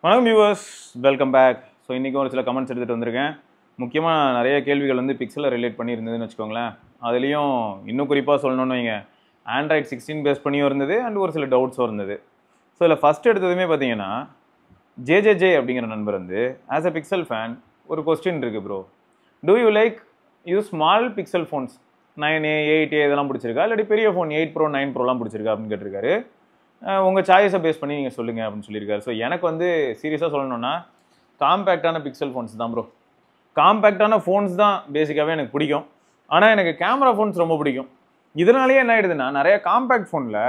வணக்கம் viewers, welcome back. So இன்றைக்கும் ஒரு சில கமெண்ட்ஸ் எடுத்துகிட்டு வந்திருக்கேன். முக்கியமாக நிறைய கேள்விகள் வந்து பிக்சலில் ரிலேட் பண்ணியிருந்ததுன்னு வச்சுக்கோங்களேன். அதுலேயும் இன்னும் குறிப்பாக சொல்லணும்னு வைங்க, ஆண்ட்ராய்ட் 16 பேஸ் பண்ணியும் இருந்தது அண்ட் ஒரு சில டவுட்ஸும் இருந்தது. ஸோ இதில் ஃபஸ்ட் எடுத்ததுமே பார்த்தீங்கன்னா, ஜேஜேஜே அப்படிங்கிற நண்பர் வந்து ஆஸ் அ பிக்சல் ஃபேன் ஒரு கொஸ்டின் இருக்குது bro. Do you like use small Pixel phones 9A 8A இதெல்லாம் பிடிச்சிருக்கா, இல்லாட்டி பெரிய ஃபோன் 8 Pro 9 Proலாம் பிடிச்சிருக்கா அப்படின்னு கேட்டிருக்காரு. உங்கள் சாய்ஸை பேஸ் பண்ணி நீங்கள் சொல்லுங்கள் அப்படின்னு சொல்லியிருக்காரு. ஸோ எனக்கு வந்து சீரியஸாக சொல்லணும்னா காம்பேக்டான பிக்சல் ஃபோன்ஸ் தான் ப்ரோ. காம்பேக்டான ஃபோன்ஸ் தான் பேசிக்காகவே எனக்கு பிடிக்கும். ஆனால் எனக்கு கேமரா ஃபோன்ஸ் ரொம்ப பிடிக்கும். இதனாலேயே என்ன ஆகிடுதுன்னா, நிறைய காம்பேக்ட் ஃபோனில்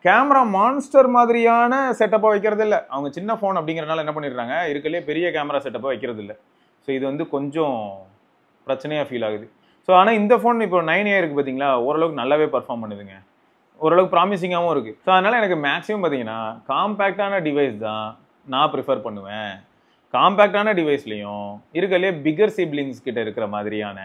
கேமரா மான்ஸ்டர் மாதிரியான செட்டப்பை வைக்கிறது இல்லை. அவங்க சின்ன ஃபோன் அப்படிங்கிறனால என்ன பண்ணிடுறாங்க, இருக்கலே பெரிய கேமரா செட்டப்பை வைக்கிறது இல்லை. ஸோ இது வந்து கொஞ்சம் பிரச்சனையாக ஃபீல் ஆகுது. ஸோ ஆனால் இந்த ஃபோன் இப்போ 9A இருக்குது பார்த்தீங்களா, ஓரளவுக்கு நல்லாவே பர்ஃபார்ம் பண்ணுதுங்க, ஓரளவுக்கு ப்ராமிசிங்காகவும் இருக்குது. ஸோ அதனால் எனக்கு மேக்ஸிமம் பார்த்தீங்கன்னா காம்பேக்டான டிவைஸ் தான் நான் ப்ரிஃபர் பண்ணுவேன். காம்பேக்டான டிவைஸ்லேயும் இருக்கலே பிகர் சிப்ளிங்ஸ் கிட்ட இருக்கிற மாதிரியான,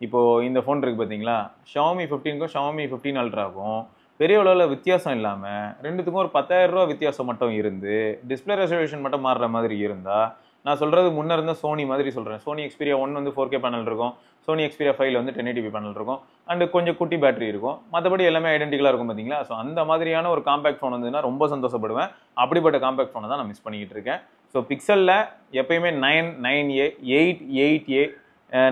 இப்போது இந்த ஃபோன் இருக்குது பார்த்தீங்களா, Xiaomi 15க்கும் Xiaomi 15 Ultraக்கும் பெரிய அளவில் வித்தியாசம் இல்லாமல் ரெண்டுத்துக்கும் ஒரு 10,000 ரூபா வித்தியாசம் மட்டும் இருந்து டிஸ்பிளே ரெசல்யூஷன் மட்டும் மாறுற மாதிரி இருந்தால், நான் சொல்கிறது முன்னே இருந்த சோனி மாதிரி சொல்கிறேன். சோனி Xperia 1 வந்து 4K பேனல் இருக்கும், சோனி Xperia 5 வந்து 1080p பேனல் இருக்கும், அண்டு கொஞ்சம் குட்டி பேட்டரி இருக்கும், மற்றபடி எல்லாமே ஐடென்டிக்கலாக இருக்கும் பார்த்தீங்களா. ஸோ அந்த மாதிரியான ஒரு காம்பேக்ட் ஃபோன் வந்துன்னா ரொம்ப சந்தோஷப்படுவேன். அப்படிப்பட்ட காம்பேக்ட் ஃபோனை தான் நான் மிஸ் பண்ணிக்கிட்டு இருக்கேன். ஸோ பிக்சலில் எப்பயுமே 9, 9A, 8, 8A,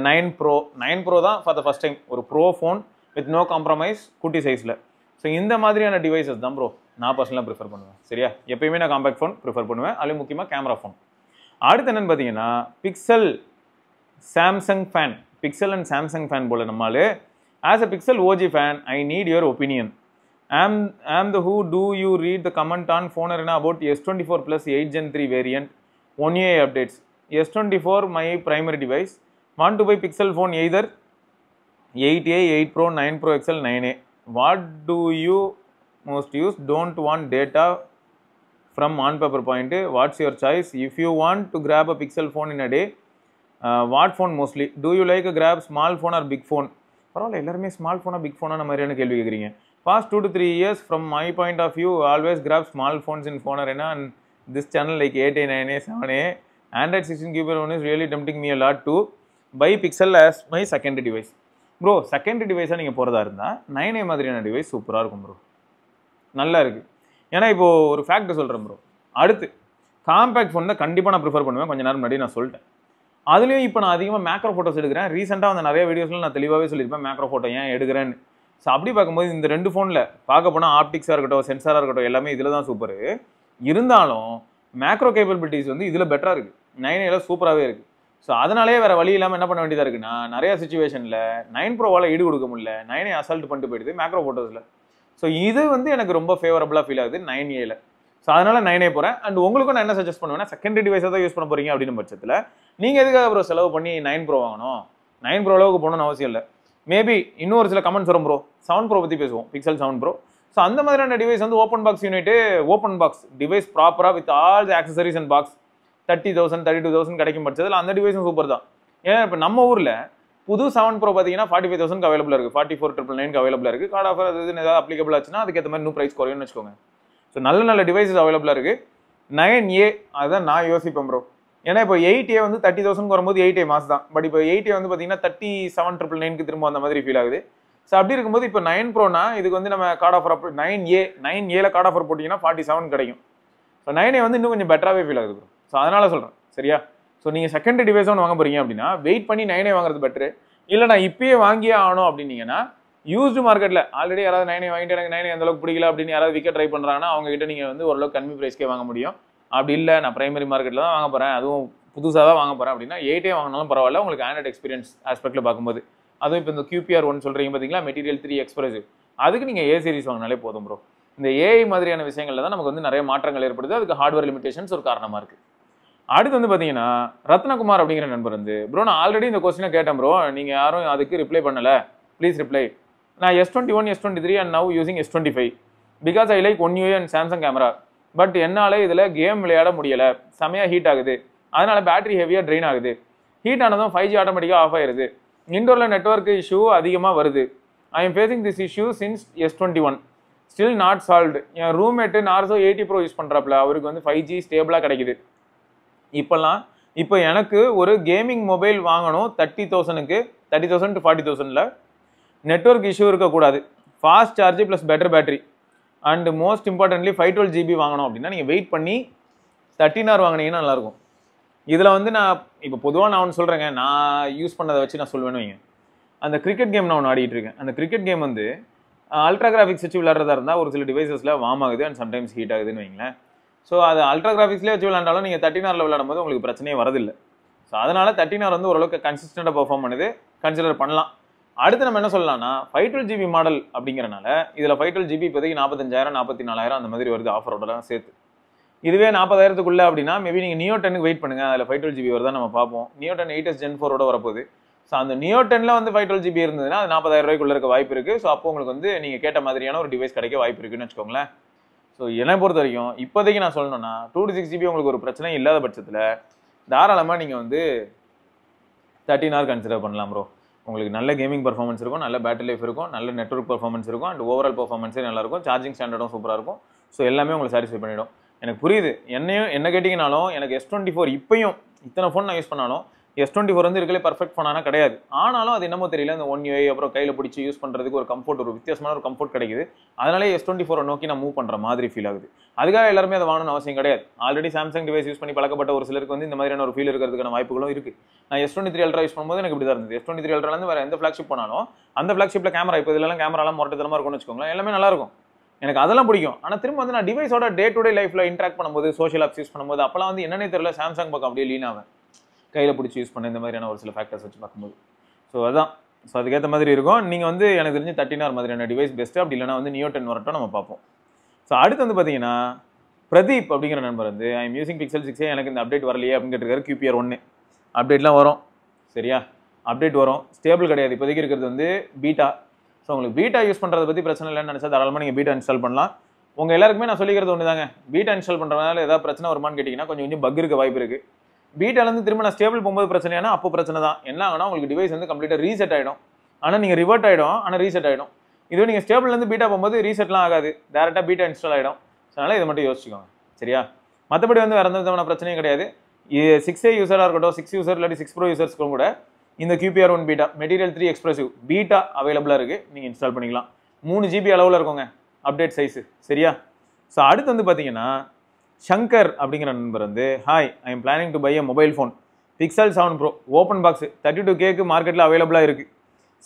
9 Pro தான் ஃபார் த ஃபஸ்ட் டைம் ஒரு pro phone with no compromise குட்டி சைஸில். ஸோ இந்த மாதிரியான டிவைசஸ் தான் ப்ரோ நான் பர்சனலாக ப்ரிஃபர் பண்ணுவேன். சரியா, எப்பயுமே நான் காம்பேக்ட் ஃபோன் ப்ரிஃபர் பண்ணுவேன், அதுலேயும் முக்கியமாக கேமரா ஃபோன். அடுத்து என்னென்னு பார்த்தீங்கன்னா, Pixel Samsung fan, Pixel and Samsung fan போல் நம்மளால். As a Pixel OG fan, I need your opinion. am the who do you read the comment on phone arena about S24 plus 8 Gen 3 variant 1A updates. S24 my primary device, want to buy pixel phone either 8A, 8 Pro, 9 Pro XL, 9A. What do you most use? Don't want data from on paper point. What's your choice? If you want to grab a pixel phone in a day, what phone mostly? Do you like a grab small phone or big phone? பரவாயில்ல, எல்லாருமே small ஃபோனாக big ஃபோனாக மாதிரியான கேள்வி கேட்குறீங்க. Past 2 to 3 years from my point of view, always grab small phones in phone arena and this channel like 8A, 9A, 7A. Android 16GB one is really tempting me a lot to buy Pixel as my secondary device. Bro, secondary டிவைஸாக நீங்கள் போகிறதா இருந்தால் 9A மாதிரியான device சூப்பராக இருக்கும் bro, நல்லா இருக்குது. ஏன்னா இப்போது ஒரு ஃபேக்ட் சொல்கிறேன் ப்ரோ. அடுத்து காம்பேக்ட் ஃபோன் தான் கண்டிப்பாக நான் ப்ரிஃபர் பண்ணுவேன். கொஞ்சம் நேரம் முன்னாடி நான் சொல்லிட்டேன். அதுலேயும் இப்போ நான் அதிகமாக மேக்ரோ ஃபோட்டோஸ் எடுக்கிறேன். ரீசெண்டாக வந்து நிறைய வீடியோஸில் நான் தெளிவாகவே சொல்லியிருப்பேன் மேக்ரோ ஃபோட்டோ ஏன் எடுக்கிறேன்னு. ஸோ அப்படி பார்க்கும்போது இந்த ரெண்டு ஃபோனில் பார்க்க போனால் ஆப்டிக்ஸாக இருக்கட்டும், சென்சாராக இருக்கட்டும், எல்லாமே இதில் தான் சூப்பர். இருந்தாலும் மேக்ரோ கேப்பபிலிட்டிஸ் வந்து இதில் பெட்டராக இருக்குது, 9Aல சூப்பராகவே இருக்குது. ஸோ அதனாலே வேறு வழி இல்லாமல் என்ன பண்ண வேண்டியதாக இருக்குன்னா, நிறைய சுச்சுவேஷனில் 9 Proவால் ஈடு கொடுக்க முடியல, 9A அசால்ட் பண்ணிட்டு போயிடுது மேக்ரோ ஃபோட்டோஸில். ஸோ இது வந்து எனக்கு ரொம்ப ஃபேவரபுளாக ஃபீல் ஆகுது 9Aல. ஸோ அதனால் 9A போகிறேன். அண்ட் உங்களுக்கும் நான் என்ன சஜஸ்ட் பண்ணுவேன்னா, செகண்டரி டிவைஸாக தான் யூஸ் பண்ண போகிறீங்க அப்படின்னு பட்சத்தில் நீங்கள் எதுக்காக ப்ரோ செலவு பண்ணி 9 Pro வாங்கணும்? 9 Pro அளவுக்கு போகணும்னு அவசியம் இல்லை. மேபி இன்னும் ஒரு சில கமெண்ட்ஸ் வரும் ப்ரோ, 7 Pro பற்றி பேசுவோம், பிக்சல் 7 Pro. ஸோ அந்த மாதிரியான டிவைஸ் வந்து open box unit, open box device ப்ராப்பராக with all the accessories and box 30,000 32,000 கிடைக்கும் பட்சத்தில் அந்த டிவைஸும் சூப்பர் தான். ஏன்னா இப்போ நம்ம ஊரில் புது 7 Pro பார்த்தீங்கன்னா 45,000 அவைலபிளாக இருக்குது, 44,999 அவைலபிளாக இருக்குது. கார்டு ஆஃபர் அது ஏதாவது அப்ளிகபிள் ஆச்சுன்னா அதுக்கேற்ற மாதிரி இன்னும் ப்ரைஸ் குறையும்னு வச்சுக்கோங்க. ஸோ நல்ல நல்ல டிவைஸஸ் அவைலபிளாக இருக்குது. 9A அதுதான் நான் யோசிப்பேன் ப்ரோ. ஏன்னா இப்போ 8A வந்து 30,000 வரும்போது 8A மாஸ் தான். பட் இப்போ 8A வந்து பார்த்தீங்கன்னா 37,999 திரும்ப அந்த மாதிரி ஃபீல் ஆகுது. ஸோ அப்படி இருக்கும்போது இப்போ 9 Proனா இதுக்கு வந்து நம்ம கார்டு ஆஃபர் 9Aல கார்டு ஆஃபர் போட்டிங்கன்னா 47 கிடைக்கும். ஸோ 9A வந்து இன்னும் கொஞ்சம் பெட்டராகவே ஃபீல் ஆகுது ப்ரோ. ஸோ அதனால் சொல்கிறேன், சரியா. ஸோ நீங்கள் செகண்டரி டிவைஸ் ஒன்று வாங்க போகிறீங்க அப்படின்னா வெயிட் பண்ணி 9A வாங்குறது பெட்ரு. இல்லை நான் இப்பயே வாங்கியே ஆகணும் அப்படின்னீங்கன்னா, யூஸ்டு மார்க்கெட்டில் ஆல்ரெடி யாராவது 9A வாங்கிட்டு எனக்கு 9A அந்த அளவுக்கு பிடிக்கல அப்படின்னு யாராவது விற்க ட்ரை பண்ணுறாங்கன்னா அவங்க கிட்ட நீங்கள் வந்து ஓரளவுக்கு கம்மி ப்ரைஸ்க்கே வாங்க முடியும். அப்படி இல்லை நான் பிரைமரி மார்க்கெட்டில் தான் வாங்க போகிறேன், அதுவும் புதுசாக தான் வாங்க போகிறேன் அப்படின்னா 8A வாங்கினாலும் பரவாயில்ல, உங்களுக்கு ஆண்ட்ராய்ட் எக்ஸ்பீரியன்ஸ் ஆஸ்பெக்டில் பார்க்கும்போது. அதுவும் இப்போ இந்த QPR 1 சொல்கிறீங்க பார்த்தீங்களா, மெட்டீரியல் 3 எக்ஸ்பிரஸ், அதுக்கு நீங்கள் A சீரிஸ் வாங்கினாலே போதும் ப்ரோ. இந்த AI மாதிரியான விஷயங்களில் தான் நமக்கு வந்து நிறைய மாற்றங்கள் ஏற்படுது. அதுக்கு ஹார்ட்வேர் லிமிடேஷன்ஸ் ஒரு காரணமாக இருக்குது. அடுத்து வந்து பார்த்தீங்கன்னா, ரத்னகுமார் அப்படிங்கிற நண்பர் வந்து, ப்ரோ நான் ஆல்ரெடி இந்த கொஸ்டினை கேட்டேன் ப்ரோ, நீங்கள் யாரும் அதுக்கு ரிப்ளை பண்ணலை, ப்ளீஸ் ரிப்ளை. நான் S21, S23 and now using S25 because I like 1UA and Samsung camera. But என்னால் இதில் கேம் விளையாட முடியலை, செமையாக ஹீட் ஆகுது, அதனால் பேட்டரி ஹெவியாக ட்ரெயின் ஆகுது. ஹீட் ஆனதும் 5G ஆட்டோமேட்டிக்காக ஆஃப் ஆயிடுது. இன்டோரில் நெட்ஒர்க் இஷ்யூ அதிகமாக வருது. I am facing this issue since S21 still not solved. என் ரூம்மேட்டு நார்சோ 80 Pro யூஸ் பண்ணுறாப்புல, அவருக்கு வந்து 5G ஸ்டேபிளாக கிடைக்குது. இப்போ எனக்கு ஒரு கேமிங் மொபைல் வாங்கணும் 30,000க்கு 30,000 to 40,000ல நெட்வொர்க் இஷ்யூ இருக்கக்கூடாது, fast charge plus better battery and most importantly 512 GB வாங்கணும் அப்படின்னா நீங்கள் வெயிட் பண்ணி 13R வாங்கினீங்கன்னா நல்லாயிருக்கும். இதில் வந்து நான் இப்போ பொதுவாக நான் ஒன்று சொல்கிறேங்க, நான் யூஸ் பண்ணதை வச்சு நான் சொல்வேன்னு வைங்க. அந்த கிரிக்கெட் கேம் நான் ஒன்று ஆடிட்டு இருக்கேன். அந்த கிரிக்கெட் கேம் வந்து அல்ட்ரா கிராஃபிக்ஸ் வச்சு விளையாடுறதா இருந்தால் ஒரு சில டிவைசஸில் வார்ம் ஆகுது அண்ட் சம்டைம்ஸ் ஹீட் ஆகுதுன்னு வைங்களேன். ஸோ அது அல்ட்ரா கிராஃபிக்ஸ்லேயே வச்சு விளையாண்டாலும் நீங்கள் 13R விளையாடும் போது உங்களுக்கு பிரச்சனையே வரதில்லை. ஸோ அதனால் 13R வந்து ஓரளவுக்கு கன்சிஸ்டண்டாக பெர்ஃபார்ம் பண்ணுது, கன்சிடர் பண்ணலாம். அடுத்து நம்ம என்ன சொல்லலாம்னா 512 GB மாடல் அப்படிங்கிறனால இதில் 512 GB இப்போதைக்கு 45,000 44,000 அந்த மாதிரி வருது ஆஃபரோட சேர்த்து. இதுவே 40,000க்குள்ள அப்படின்னா மேபி நீங்கள் நியோ 10க்கு வெயிட் பண்ணுங்க, அதில் 512 GB வருதா நம்ம பார்ப்போம். நியோ 10 8s Gen 4 வரப்போகுது. ஸோ அந்த நியோ 10ல வந்து 512 GB இருந்ததுன்னா அது 40,000 ரூபாய்க்குள்ள இருக்க வாய்ப்பு இருக்குது. ஸோ அப்போ உங்களுக்கு வந்து நீங்கள் கேட்ட மாதிரியான ஒரு டிவைஸ் கிடைக்க வாய்ப்பு இருக்குன்னு வச்சுக்கோங்களேன். ஸோ என்னை பொறுத்த வரைக்கும் இப்போதைக்கு நான் சொல்லணும்னா 2 to 6 GB உங்களுக்கு ஒரு பிரச்சனை இல்லாத பட்சத்தில் தாராளமாக நீங்கள் வந்து 13R கன்சிடர் பண்ணலாம் ப்ரோ. உங்களுக்கு நல்ல கேமிங் பர்ஃபார்மன்ஸ் இருக்கும், நல்ல பேட்டரி லைஃப் இருக்கும், நல்ல நெட்வொர்க் பர்ஃபார்மன்ஸ் இருக்கும் அண்ட் ஓவரால் பர்ஃபார்மன்ஸே நல்லாயிருக்கும், சார்ஜிங் ஸ்டாண்டர்டும் சூப்பராக இருக்கும். ஸோ எல்லாமே உங்களுக்கு சாட்டிஸ்ஃபை பண்ணிடும். எனக்கு புரியுது, என்ன கேட்டிங்கனாலும் எனக்கு S24 இப்பயும் இத்தனை ஃபோன் நான் யூஸ் பண்ணாலும் S24 வந்து இருக்கலே பர்ஃபெக்ட் ஃபோனானா கிடையாது. ஆனாலும் அது என்னமோ தெரியல, இந்த One UI அப்புறம் கையில் பிடிச்சி யூஸ் பண்ணுறதுக்கு ஒரு கம்ஃபர்ட், ஒரு வித்தியாசமான ஒரு கம்ஃபர்ட் கிடைக்குது. அதனாலே S24 நோக்கி நான் மூவ் பண்ணுற மாதிரி ஃபீல் ஆகுது. அதுக்காக எல்லாருமே அதை வாங்கணும்னு அவசியம் கிடையாது. ஆல்ரெடி சாம்சங் டிவைஸ் யூஸ் பண்ணி பழக்கப்பட்ட ஒரு சிலருக்கு வந்து இந்த மாதிரியான ஒரு ஃபீல் இருக்கிறதுக்கான வாய்ப்புகளும் இருக்குது. நான் S23 Ultra யூஸ் பண்ணும்போது எனக்கு இப்படி தான் இருந்தது. S23 Ultraலேருந்து வேறு எந்த ஃப்ளாக்ஷிப் போனாலும் அந்த ஃப்ளாக்ஷிப்பில் கேமரா, இப்போ இதெல்லாம் கேமராலாம் மொரட்டுத்தனமாக இருக்கும்னு வச்சுக்கோங்களேன், எல்லாமே நல்லாயிருக்கும், எனக்கு அதெல்லாம் பிடிக்கும். ஆனால் திரும்ப வந்து நான் டிவைஸோட டே டு டே லைஃப்பில் இன்ட்ராக்ட் பண்ணும்போது, சோஷியல் ஆப்ஸ் யூஸ் பண்ணும்போது அப்போலாம் வந்து என்னன்னே தெரியல, சாம்சங் பக்கம் அப்படியே லீன் ஆவேன், கையில் பிடிச்சி யூஸ் பண்ண இந்த மாதிரியான ஒரு சில ஃபேக்டர்ஸ் வச்சு பார்க்கும்போது. ஸோ அதான், ஸோ அதுக்கேற்ற மாதிரி இருக்கும். நீங்கள் வந்து எனக்கு தெரிஞ்சு 13R மாதிரியான டிவைஸ் பெஸ்ட்டு, அப்படி இல்லைனா வந்து நியோ 10 வரட்டும் நம்ம பார்ப்போம். ஸோ அடுத்து வந்து பார்த்தீங்கன்னா பிரதீப் அப்படிங்கிற நண்பர் வந்து ஐ எம் யூசிங் Pixel 6, எனக்கு இந்த அப்டேட் வரலையே அப்படின்னு கேட்டிருக்காரு. QPR 1 அப்டேட்லாம் வரும், சரியா, அப்டேட் வரும், ஸ்டேபிள் கிடையாது இப்போதைக்கு இருக்கிறது வந்து பீட்டா. ஸோ உங்களுக்கு பீட்டா யூஸ் பண்ணுறதை பற்றி பிரச்சனை இல்லைன்னு நினச்சா தாராளமாக நீங்கள் பீட்டா இன்ஸ்டால் பண்ணலாம். உங்கள் எல்லாருக்குமே நான் சொல்லிக்கிறது ஒன்று தாங்க, பீட்டா இன்ஸ்டால் பண்ணுறதுனால ஏதாவது பிரச்சனை வருமானு கேட்டிங்கன்னா கொஞ்சம் பக் இருக்க வாய்ப்பு இருக்குது. பீட்டாலேருந்து திரும்ப நான் ஸ்டேபிள் போகும்போது பிரச்சனைனா அப்போ பிரச்சனை தான். என்ன ஆகுனா உங்களுக்கு டிவைஸ் வந்து கம்ப்ளீட்டாக ரீசெட் ஆகிடும், ஆனால் நீங்கள் ரிவர்ட் ஆகிடும், ஆனால் ரீசெட் ஆகிடும். இதுவே நீங்கள் ஸ்டேபிள்லேருந்து பீட்டா போகும்போது ரீசெட்லாம் ஆகாது, டேரெக்டாக பீட்டா இன்ஸ்டால் ஆகிடும். அதனால் இதை மட்டும் யோசிச்சுக்கோங்க, சரியா. மற்றபடி வந்து வேறு எந்த விதமான பிரச்சனையும் கிடையாது. 6A யூஸராக இருக்கட்டும், 6 யூசர் இல்லாட்டி 6 Pro யூசர்ஸ்க்கும் கூட இந்த QPR 1 beta material 3 expressive beta அவைலபிளாக இருக்குது, நீங்கள் இன்ஸ்டால் பண்ணிக்கலாம். 3 GB அளவில் இருக்குங்க அப்டேட் சைஸு, சரியா. ஸோ அடுத்து வந்து பார்த்தீங்கன்னா சங்கர் அப்படிங்கிற நண்பர் வந்து hi, I am planning to buy a mobile phone Pixel 7 Pro open box 32Kக்கு மார்க்கெட்டில் அவைலபிளாக இருக்குது.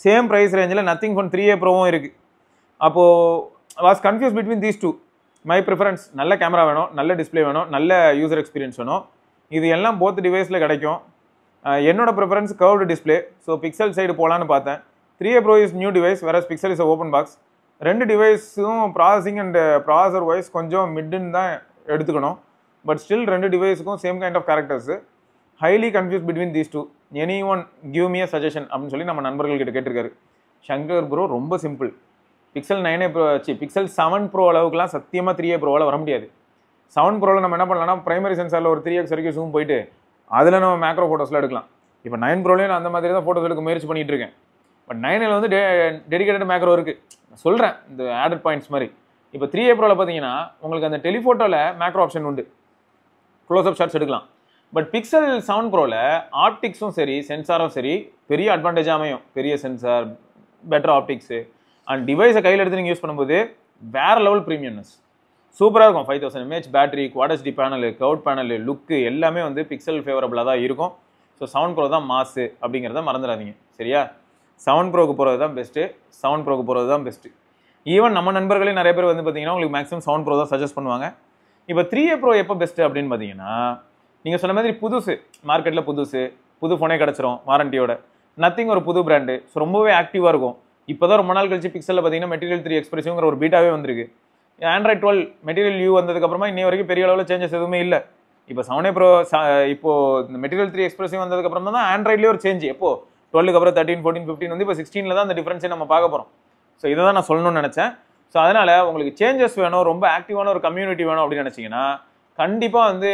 சேம் ப்ரைஸ் ரேஞ்சில் நத்திங் ஃபோன் 3A ப்ரோவும் இருக்குது. அப்போது was confuse between these two. My preference நல்ல கேமரா வேணும், நல்ல டிஸ்பிளே வேணும், நல்ல யூசர் எக்ஸ்பீரியன்ஸ் வேணும். இது எல்லாம் போத் டிவைஸில் கிடைக்கும். என்னோட preference curved display. So Pixel side போகலான்னு பார்த்தேன். 3A Pro is new device, வேற பிக்சல் இஸ் ஓப்பன் பாக்ஸ். ரெண்டு டிவைஸும் ப்ராசஸிங் அண்ட் ப்ராசஸர் வைஸ் கொஞ்சம் மிட்டுன்னு தான் எடுத்துக்கணும். பட் ஸ்டில் ரெண்டு டிவைஸுக்கும் same kind of characters. Highly confuse between these two. Any one give me a suggestion அப்படின்னு சொல்லி நம்ம நண்பர்கள்கிட்ட கேட்டிருக்காரு. சங்கர் ப்ரோ ரொம்ப simple. Pixel 9A Pro Pixel 7 Pro அளவுக்குலாம் சத்தியமாக 3A Proவால் வர முடியாது. 7 Proவில் நம்ம என்ன பண்ணலாம்னா பிரைமரி சென்சாரில் ஒரு 3x வரைக்கும் ஜூம் போயிட்டு அதில் நம்ம மேக்ரோ ஃபோட்டோஸ்லாம் எடுக்கலாம். இப்போ 9 Proலையும் நான் அந்த மாதிரி தான் ஃபோட்டோஸ் எடுக்க முயற்சி பண்ணிகிட்டு இருக்கேன். பட் 9L வந்து டெடிகேட்டட் மேக்ரோ இருக்குது. நான் சொல்கிறேன் இந்த ஆடட் பாயிண்ட்ஸ் மாதிரி. இப்போ 3A Proவில் பார்த்தீங்கன்னா உங்களுக்கு அந்த டெலிஃபோட்டோவில் மேக்ரோ ஆப்ஷன் உண்டு, க்ளோஸ்அப் ஷாட்ஸ் எடுக்கலாம். பட் பிக்சல் 7 Proவில் ஆப்டிக்ஸும் சரி சென்சாரும் சரி பெரிய அட்வான்டேஜாக அமையும். பெரிய சென்சார், பெட்டர் ஆப்டிக்ஸு அண்ட் டிவைஸை கையில் எடுத்து நீங்கள் யூஸ் பண்ணும்போது வேறு லெவல் ப்ரீமியம்னஸ் சூப்பராக இருக்கும். 5000 mAh battery, quad HD panel, quad panel, look எல்லாமே வந்து பிக்சல் ஃபேவரபுளாக தான் இருக்கும். ஸோ 7 Pro தான் மாசு அப்படிங்கிறத மறந்துடாதீங்க, சரியா. 7 Proக்கு போகிறது தான் பெஸ்ட்டு, 7 Proக்கு போகிறது தான் பெஸ்ட்டு. ஈவன் நம்ம நண்பர்களே நிறைய பேர் வந்து பார்த்தீங்கன்னா உங்களுக்கு மேக்ஸிமம் 7 Pro தான் சஜஸ்ட் பண்ணுவாங்க. இப்போ 3A Pro எப்போ பெஸ்ட்டு அப்படின்னு பார்த்தீங்கன்னா நீங்கள் சொன்ன மாதிரி புதுசு மார்க்கெட்டில் புது ஃபோனே கிடச்சிரும் வாரண்டியோட. நத்திங் ஒரு புது பிராண்டு. ஸோ ரொம்பவே ஆக்டிவாக இருக்கும். இப்போ தான் ரொம்ப நாள் கழிச்சு பிக்சலில் பார்த்தீங்கன்னா மெட்டீரியல் 3 எக்ஸ்பிரஸிவ்ங்கிற ஒரு பீட்டாவே வந்திருக்கு. ஆண்ட்ராய்ட் 12 மெட்டீரியல் யூ வந்ததுக்கப்புறமா இன்னி வரைக்கும் பெரிய அளவில் சேஞ்சஸ் எதுவுமே இல்லை. இப்போ 7A Pro இப்போ இந்த மெட்டீரியல் 3 எக்ஸ்பிரஸிவ் வந்ததுக்கப்புறம் தான் ஆண்ட்ராய்ட்லேயே ஒரு சேஞ்ச். எப்போ 12க்கு அப்புறம் 13, 14, 15 வந்து இப்போ 16ல் தான் அந்த டிஃப்ரென்ஸே நம்ம பார்க்க போகிறோம். ஸோ இதை தான் நான் சொல்லணும்னு நினச்சேன். ஸோ அதனால் உங்களுக்கு சேஞ்சஸ் வேணும், ரொம்ப ஆக்டிவான ஒரு கம்யூனிட்டி வேணும் அப்படின்னு நினச்சிங்கன்னா கண்டிப்பாக வந்து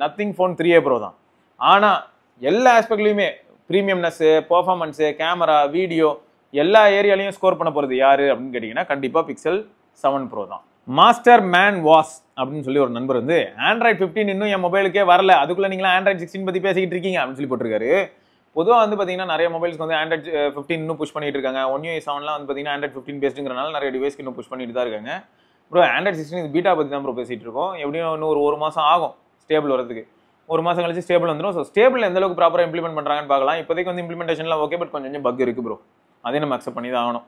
நத்திங் ஃபோன் 3A Pro தான். ஆனால் எல்லா ஆஸ்பெக்ட்லையுமே ப்ரீமியம்னஸ்ஸு, பர்ஃபார்மன்ஸு, கேமரா, வீடியோ எல்லா ஏரியாலையும் ஸ்கோர் பண்ண போகிறது யார் அப்படின்னு கேட்டிங்கன்னா கண்டிப்பாக பிக்சல் 7 Pro தான். மாஸ்டர் மேன் வாஸ் அப்படின்னு சொல்லி ஒரு நண்பர் வந்து ஆண்ட்ராய்ட் 15 இன்னும் என் மொபைலுக்கே வரல, அதுக்குள்ள நீங்களா ஆண்ட்ராய்ட் 16 பத்தி பேசிக்கிட்டு இருக்கீங்க அப்படின்னு சொல்லி போட்டிருக்காரு. பொதுவாக வந்து பார்த்தீங்கன்னா நிறைய மொபைல்ஸ்க்கு வந்து ஆண்ட்ராய்ட் 15 இன்னும் புஷ் பண்ணிட்டு இருக்காங்க. One UI 7லாம் வந்து பார்த்தீங்கன்னா ஆண்ட்ராய்ட் 15 பேஸ்டுங்கிறனால நிறைய டிவைஸ்க்கு இன்னும் புஷ் பண்ணிட்டு தான் இருக்காங்க. ப்ரோ ஆண்ட்ராய்ட் 16 இது பீட்டா பற்றி தான் ப்ரோ பேசிட்டு இருக்கோம். எப்படியும் இன்னும் ஒரு மாதம் ஆகும் ஸ்டேபிள் வரதுக்கு. ஒரு மாதம் கழிச்சு ஸ்டேபிள் வந்துடும். ஸோ ஸ்டேபிள் எந்த அளவுக்கு ப்ராப்பராக இம்ப்ளிமெண்ட் பண்ணுறாங்கன்னு பார்க்கலாம். இப்போதைக்கு வந்து இம்ப்ளிமெண்டேஷன்லாம் ஓகே, பட் கொஞ்சம் பக் இருக்கு ப்ரோ. அதே நம்ம அக்செப்ட் பண்ணி தான் ஆகணும்.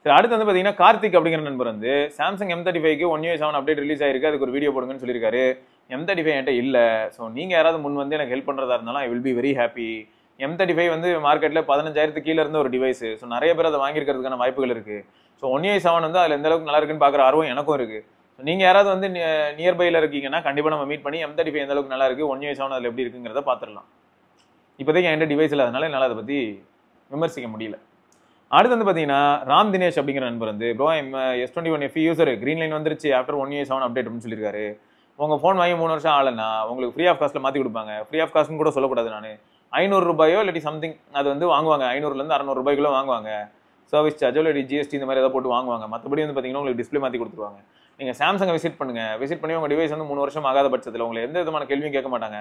சரி, அடுத்து வந்து பார்த்தீங்கன்னா கார்த்திக் அப்படிங்கிற நண்பர் வந்து சாம்சங் M35க்கு One UI 7 அப்டேட் ரிலீஸ் ஆயிருக்கு, அதுக்கு ஒரு வீடியோ போடுங்கன்னு சொல்லியிருக்காரு. M35 என்கிட்ட இல்லை. ஸோ நீங்கள் யாராவது முன் வந்து எனக்கு ஹெல்ப் பண்ணுறதா இருந்தாலும் I will be very happy. M35 வந்து மார்க்கெட்டில் 15,000 கீழே இருந்த ஒரு டிவைஸ். ஸோ நிறைய பேர் அதை வாங்கியிருக்கிறதுக்கான வாய்ப்புகள் இருக்குது. ஸோ One UI 7 வந்து அதில் எந்த அளவுக்கு நல்லா இருக்குன்னு பார்க்குற ஆர்வம் எனக்கும் இருக்குது. ஸோ நீங்கள் யாராவது வந்து நியர்பையில் இருக்கீங்கன்னா கண்டிப்பாக நம்ம மீட் பண்ணி M35 எந்த அளவுக்கு நல்லா இருக்குது, One UI 7 அதில் எப்படி இருக்குங்கிறத பார்த்துடலாம். இப்போதைக்கு என்கிட்ட டிவைஸ் இல்லை, அதனால என்னால் அதை பற்றி விமர்சிக்க முடியல. அடுத்து வந்து பார்த்தீங்கன்னா ராம் தினேஷ் அப்படிங்கிற நண்பர் வந்து bro S21 FE user green line வந்துருச்சு ஆஃப்டர் One UI 7 அப்டேட் அப்படின்னு சொல்லியிருக்காரு. உங்கள் ஃபோன் வாங்கி 3 வருஷம் ஆகலைன்னா உங்களுக்கு ஃப்ரீ ஆஃப் காஸ்ட்டில் மாற்றி கொடுப்பாங்க. ஃப்ரீ ஆஃப் காஸ்ட்னு கூட சொல்லக்கூடாது, நான் 500 ரூபாயோ இல்லாட்டி சம்திங் அது வந்து வாங்குவாங்க. 500லேருந்து 600 ரூபாய்க்குள்ள வாங்குவாங்க. சர்வீஸ் சார்ஜோ இல்லாட்டி GST இந்த மாதிரி ஏதாவது போட்டு வாங்குவாங்க. மற்றபடி வந்து பார்த்தீங்கன்னா உங்களுக்கு டிஸ்பிளே மாற்றி கொடுத்துருவாங்க. நீங்கள் சாம்சங்கை விசிட் பண்ணுங்கள். விசிட் பண்ணி உங்கள் டிவைஸ் வந்து 3 வருஷம் ஆகாத பட்சத்தில் உங்களை எந்த விதமான கேள்வியும் கேட்க மாட்டாங்க.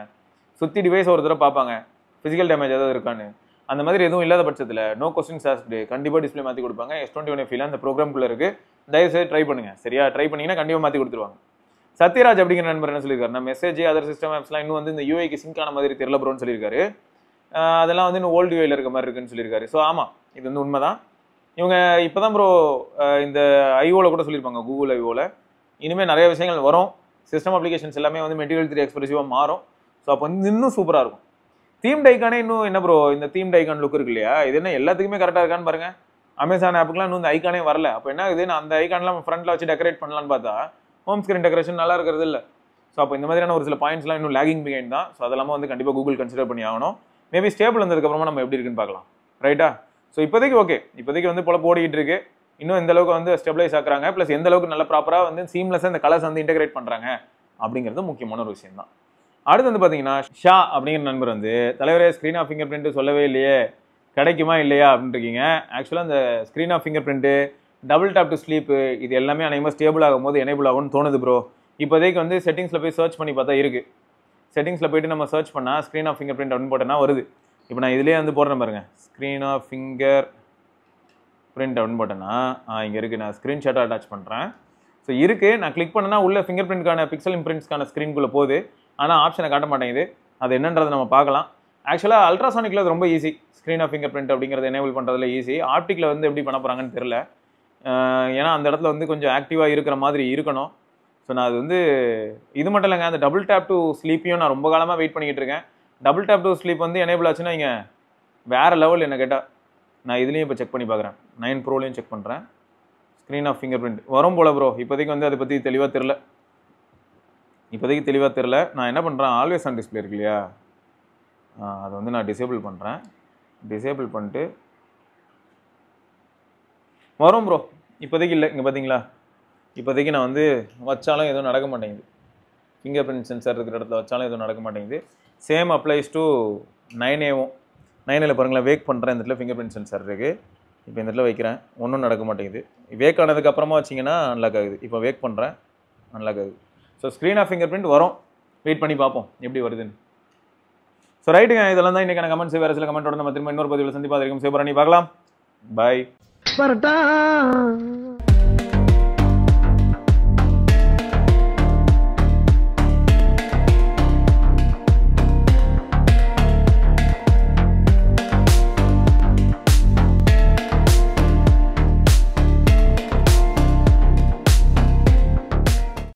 சுற்றி டிவைஸ் ஒரு தடவை பார்ப்பாங்க, ஃபிசிக்கல் டேமேஜ் ஏதாவது இருக்கான்னு. அந்த மாதிரி எதுவும் இல்லாத பட்சத்தில் நோ கொஸ்டின்ஸ் ஆஸ்க்டு கண்டிப்பாக டிஸ்பிளே மாற்றி கொடுப்பாங்க. S21 FE அந்த ப்ரோக்ராம்குள்ளே இருக்குது. தயவுசெய்து ட்ரை பண்ணுங்கள். சரியா, ட்ரை பண்ணிங்கன்னா கண்டிப்பாக மாற்றி கொடுத்துருவாங்க. சத்யராஜ் அப்படிங்கிற நண்பர் என்ன சொல்லியிருக்காரு, நான் மெசேஜ் அதர் சிஸ்டம் ஆப்ஸ்லாம் இன்னும் வந்து இந்த UIக்கு சிங்க் ஆன மாதிரி தெரியல ப்ரோன்னு சொல்லியிருக்காரு. அதெல்லாம் வந்து இன்னும் ஓல்டு UIயில் இருக்க மாதிரி இருக்குன்னு சொல்லியிருக்காரு. ஸோ ஆமாம், இது வந்து உண்மை தான். இவங்க இப்போ தான் ப்ரோ இந்த ஐஓவில் கூட சொல்லியிருப்பாங்க, கூகுள் ஐஓவில் இனிமேல் நிறைய விஷயங்கள் வரும். சிஸ்டம் அப்ளிகேஷன்ஸ் எல்லாமே வந்து மெட்டீரியல் 3 எக்ஸ்பிரசிவாக மாறும். ஸோ அப்போ வந்து இன்னும் சூப்பராக இருக்கும். தீம்ட் ஐக்கானே இன்னும் என்ன ப்ரோ, இந்த தீம்ட் ஐக்கான் லுக் இருக்கு இல்லையா, இது என்ன எல்லாத்துக்குமே கரெக்டாக இருக்கான்னு பாருங்க. அமேசான் ஆப்புக்குலாம் இன்னும் இந்த ஐக்கானே வரல. அப்போ என்ன ஆகுது, நான் அந்த ஐக்கான்லாம் ஃப்ரண்ட்ல வச்சு டெக்கரேட் பண்ணலான்னு பார்த்தா ஹோம் ஸ்க்ரீன் டெக்கரேஷன் நல்லா இருக்கிறது இல்லை. ஸோ அப்போ இந்த மாதிரியான ஒரு சில பாயிண்ட்ஸ்லாம் இன்னும் லேகிங் பிஹைண்ட் தான். ஸோ அதெல்லாம் வந்து கண்டிப்பாக கூகுள் கன்சிடர் பண்ணி ஆகணும். மேபி ஸ்டேபிள் வந்ததுக்கப்புறமா நம்ம எப்படி இருக்குன்னு பார்க்கலாம். ரைட்டா? ஸோ இப்போதைக்கு ஓகே, இப்போதைக்கு வந்து போல போடிக்கிட்டு இருக்கு. இன்னும் எந்த அளவுக்கு வந்து ஸ்டெபிளைஸ் ஆக்குறாங்க, ப்ளஸ் எந்த அளவுக்கு நல்ல ப்ராப்பராக வந்து சீம்லெஸ்ஸாக இந்த கலர்ஸ் வந்து இன்டெகிரேட் பண்ணுறாங்க அப்படிங்கிறது முக்கியமான ஒரு விஷயம் தான். அடுத்து வந்து பார்த்தீங்கன்னா ஷா அப்படிங்கிற நண்பர் வந்து தலைவரே ஸ்க்ரீன் ஆஃப் ஃபிங்கர் பிரிண்ட் சொல்லவே இல்லையே, கிடைக்குமா இல்லையா அப்படின்னு இருக்கீங்க. ஆக்சுவலாக அந்த screen off fingerprint, double tap to sleep, இது எல்லாமே அனைவரும் ஸ்டேபிள் ஆகும்போது எனேபிள் ஆகும்னு தோணுது ப்ரோ. இப்போதைக்கு வந்து செட்டிங்ஸில் போய் சர்ச் பண்ணி பார்த்தா இருக்குது. செட்டிங்ஸில் போயிட்டு நம்ம சர்ச் பண்ணால் ஸ்க்ரீன் ஆஃப் ஃபிங்கர் பிரிண்ட் அப்படின்னு போட்டோன்னா வருது. இப்போ நான் இதிலே வந்து போடுறேன் பாருங்க, ஸ்க்ரீன் ஆஃப் ஃபிங்கர் பிரிண்ட் அப்படின்னு போட்டேன்னா இங்கே இருக்குது. நான் ஸ்க்ரீன்ஷாட்டாக அட்டாச் பண்ணுறேன். ஸோ இருக்குது, நான் கிளிக் பண்ணேன்னா உள்ள ஃபிங்கர் பிரிண்ட்கான பிக்சல் இம்ப்ரிண்ட்ஸ்க்கான ஸ்க்ரீனுக்குள்ளே போகுது. ஆனால் ஆப்ஷனை காட்ட மாட்டேங்குது. அது என்னன்றதை நம்ம பார்க்கலாம். ஆக்சுவலாக அல்ட்ராசானிக்கில் அது ரொம்ப easy, screen off fingerprint அப்படிங்கிறத எனேபிள் பண்ணுறதுல ஈஸி. ஆப்டிக்கில் வந்து எப்படி பண்ண போகிறாங்கன்னு தெரில. ஏன்னா அந்த இடத்துல வந்து கொஞ்சம் ஆக்டிவாக இருக்கிற மாதிரி இருக்கணும். ஸோ நான் அது வந்து இது மட்டும் இல்லைங்க, அந்த டபுள் டேப் டு ஸ்லீப்பையும் நான் ரொம்ப காலமாக வெயிட் பண்ணிக்கிட்டு இருக்கேன். டபுள் டேப் டு ஸ்லீப் வந்து எனேபிள் ஆச்சுன்னா இங்கே வேறு லெவல் என்ன கேட்டால். நான் இதுலேயும் இப்போ செக் பண்ணி பார்க்குறேன், 9 ப்ரோலையும் செக் பண்ணுறேன். ஸ்க்ரீன் ஆஃப் ஃபிங்கர் பிரிண்ட் வரும் போல ப்ரோ. இப்போதைக்கு வந்து அதை பற்றி தெளிவாக தெரில. நான் என்ன பண்ணுறேன், ஆல்வேஸ் ஆன் டிஸ்பிளே இருக்கு இல்லையா, அதை வந்து நான் டிசேபிள் பண்ணுறேன். டிசேபிள் பண்ணிட்டு வரும் ப்ரோ. இப்போதைக்கு இல்லை, இங்கே பார்த்தீங்களா, இப்போதைக்கு நான் வந்து வச்சாலும் எதுவும் நடக்க மாட்டேங்குது. ஃபிங்கர் பிரிண்ட் சென்சார் இருக்கிற இடத்துல வச்சாலும் எதுவும் நடக்க மாட்டேங்குது. சேம் அப்ளைஸ் டு 9Aவும். 9Aவில் பாருங்களேன், வேக் பண்ணுறேன். இந்த இடத்துல ஃபிங்கர் பிரிண்ட் சென்சார் இருக்குது. இப்போ இந்த இடத்துல வைக்கிறேன், ஒன்றும் நடக்க மாட்டேங்குது. வேக் ஆனதுக்கப்புறமா வச்சிங்கன்னா அன்லாக் ஆகுது. இப்போ வேக் பண்ணுறேன், அன்லாக் ஆகுது. So screen off fingerprint வரும், வெயிட் பண்ணி பார்ப்போம் எப்படி வருதுன்னு. ஸோ ரைட்டுங்க, இதெல்லாம் தான் இன்றைக்கான கமெண்ட்ஸ். வேறு சில கமெண்ட்டோட நம்ம திரும்ப இன்னொரு பதிவில் சந்திப்பாக இருக்கும். சேவ் பண்ணி பார்க்கலாம். பாய்.